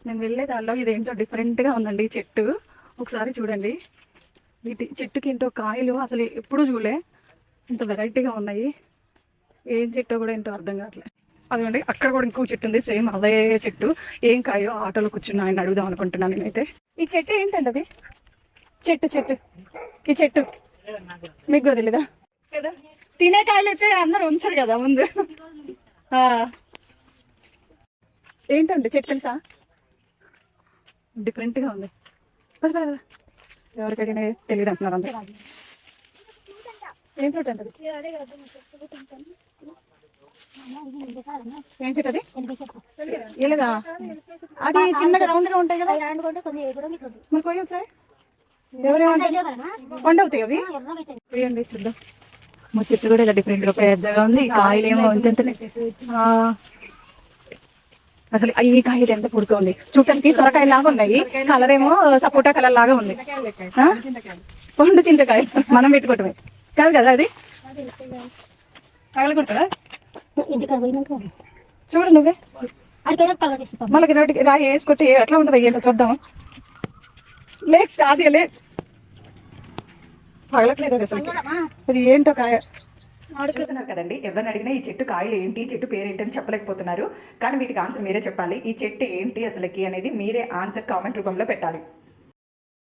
నేను వెళ్ళే దానిలో ఇదేంటో డిఫరెంట్గా ఉందండి ఈ చెట్టు. ఒకసారి చూడండి. వీటి చెట్టుకి ఏంటో కాయలు అసలు ఎప్పుడూ చూడలే, ఇంత వెరైటీగా ఉన్నాయి. ఏం చెట్టో కూడా ఏంటో అర్థం కావట్లేదు. అదిగోండి అక్కడ కూడా ఇంకో చెట్టు ఉంది, సేమ్ అదే చెట్టు. ఏం కాయో ఆటోలో కూర్చున్నా ఆయన అడుగుదాం అనుకుంటున్నాను నేనైతే. ఈ చెట్టు ఏంటండి అది? చెట్టు ఈ చెట్టు మీకు కూడా తెలీదా? కదా తినే కాయలు అయితే అందరు ఉంచారు కదా ముందు. ఏంటండి చెట్టు తెలుసా? డిఫరెంట్గా ఉంది. ఎవరికైనా తెలియదు అంటున్నారు అందరూ. ఏం చెట్టు అంటది? ఏం చెట్టు అది? ఎలుగా? అది చిన్నగా రౌండ్గా ఉంటాయి కదా, మరి పోయి ఒకసారి. ఎవరేమంటారు వండవుతాయి అవి? పోయండి చూద్దాం. మా చెట్టు కూడా ఇలా డిఫరెంట్గా పెద్దగా ఉంది. కాయలు ఏమో ఉంటుంటే అసలు ఈ కాయలు ఎంత పుడుతూ ఉంది. చూడటానికి సొరకాయ లాగా ఉన్నాయి, కలర్ ఏమో సపోటా కలర్ లాగా ఉంది. పండు చింతకాయ మనం పెట్టుకోవటమే కాదు కదా అది. తగలకుంటారా? చూడు నువ్వే మళ్ళీ రాయి వేసుకొట్టి ఎట్లా ఉంటుంది ఏంటో చూద్దాం. లేక్ అది లే పగలట్లేదు అసలు. అది ఏంటో కాయ అడుగుతున్నారు కదండి. ఎవరిని అడిగినా ఈ చెట్టు కాయలు ఏంటి, చెట్టు పేరు ఏంటి అని చెప్పలేకపోతున్నారు. కానీ వీటికి ఆన్సర్ మీరే చెప్పాలి. ఈ చెట్టు ఏంటి అసలుకి అనేది మీరే ఆన్సర్ కామెంట్ రూపంలో పెట్టాలి.